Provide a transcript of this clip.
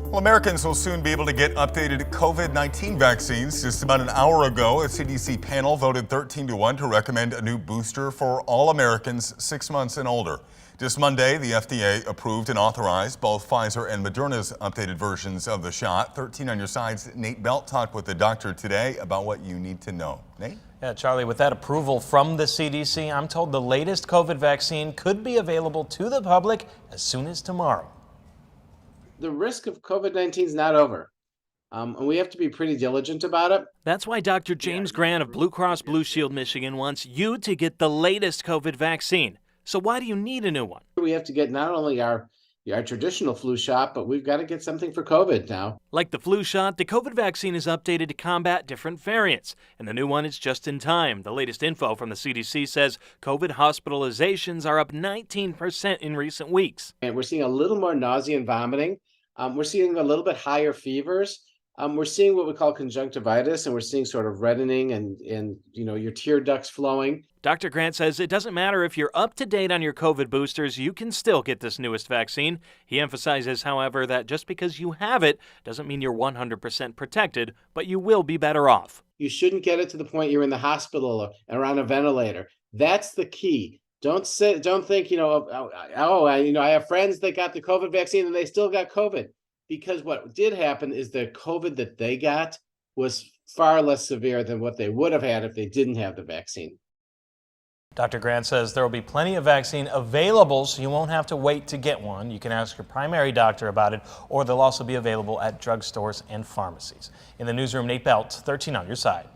Well, Americans will soon be able to get updated COVID-19 vaccines. Just about an hour ago, a CDC panel voted 13-1 to recommend a new booster for all Americans 6 months and older. Just Monday, the FDA approved and authorized both Pfizer and Moderna's updated versions of the shot. 13 on your side's Nate Belt talked with the doctor today about what you need to know. Nate? Yeah, Charlie, with that approval from the CDC, I'm told the latest COVID vaccine could be available to the public as soon as tomorrow. The risk of COVID-19 is not over, and we have to be pretty diligent about it. That's why Dr. James Grant of Blue Cross Blue Shield Michigan wants you to get the latest COVID vaccine. So why do you need a new one? We have to get not only our traditional flu shot, but we've got to get something for COVID now. Like the flu shot, the COVID vaccine is updated to combat different variants, and the new one is just in time. The latest info from the CDC says COVID hospitalizations are up 19% in recent weeks. And we're seeing a little more nausea and vomiting. We're seeing a little bit higher fevers. We're seeing what we call conjunctivitis, and we're seeing sort of reddening and your tear ducts flowing. Dr. Grant says it doesn't matter if you're up to date on your COVID boosters, you can still get this newest vaccine. He emphasizes, however, that just because you have it doesn't mean you're 100% protected, but you will be better off. You shouldn't get it to the point you're in the hospital or on a ventilator. That's the key. Don't think, I have friends that got the COVID vaccine and they still got COVID. Because what did happen is the COVID that they got was far less severe than what they would have had if they didn't have the vaccine. Dr. Grant says there will be plenty of vaccine available, so you won't have to wait to get one. You can ask your primary doctor about it, or they'll also be available at drugstores and pharmacies. In the newsroom, Nate Belt, 13 on your side.